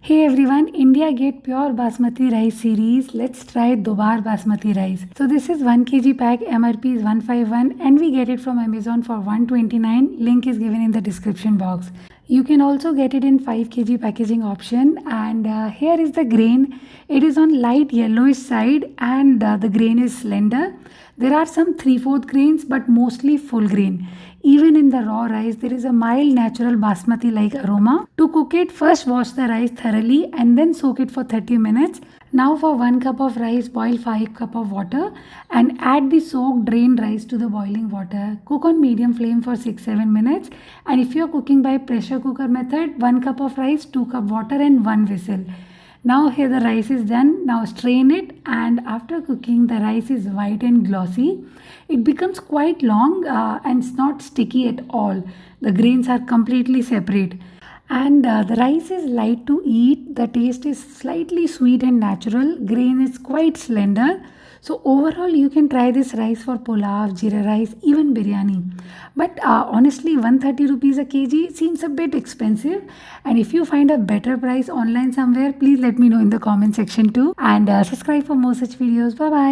Hey everyone, India Gate Pure Basmati Rice series. Let's try Dubar Basmati Rice. So this is 1 kg pack, MRP is 151 and we get it from Amazon for 129. Link is given in the description box. You can also get it in 5 kg packaging option and here is the grain. It is on light yellowish side and the grain is slender. There are some 3/4 grains but mostly full grain. Even in the raw rice, there is a mild natural basmati like aroma. To cook it, first wash the rice thoroughly and then soak it for 30 minutes. Now for 1 cup of rice, boil 5 cup of water and add the soaked drained rice to the boiling water. Cook on medium flame for 6-7 minutes. And if you are cooking by pressure cooker method, 1 cup of rice, 2 cup water and 1 whistle. Now here the rice is done. Now strain it and after cooking the rice is white and glossy. It becomes quite long and it's not sticky at all. The grains are completely separate. And the rice is light to eat. The taste is slightly sweet and natural. Grain is quite slender. So overall you can try this rice for pulao, jeera rice, even biryani. But honestly 130 rupees a kg seems a bit expensive. And if you find a better price online somewhere, please let me know in the comment section too. And subscribe for more such videos. Bye bye.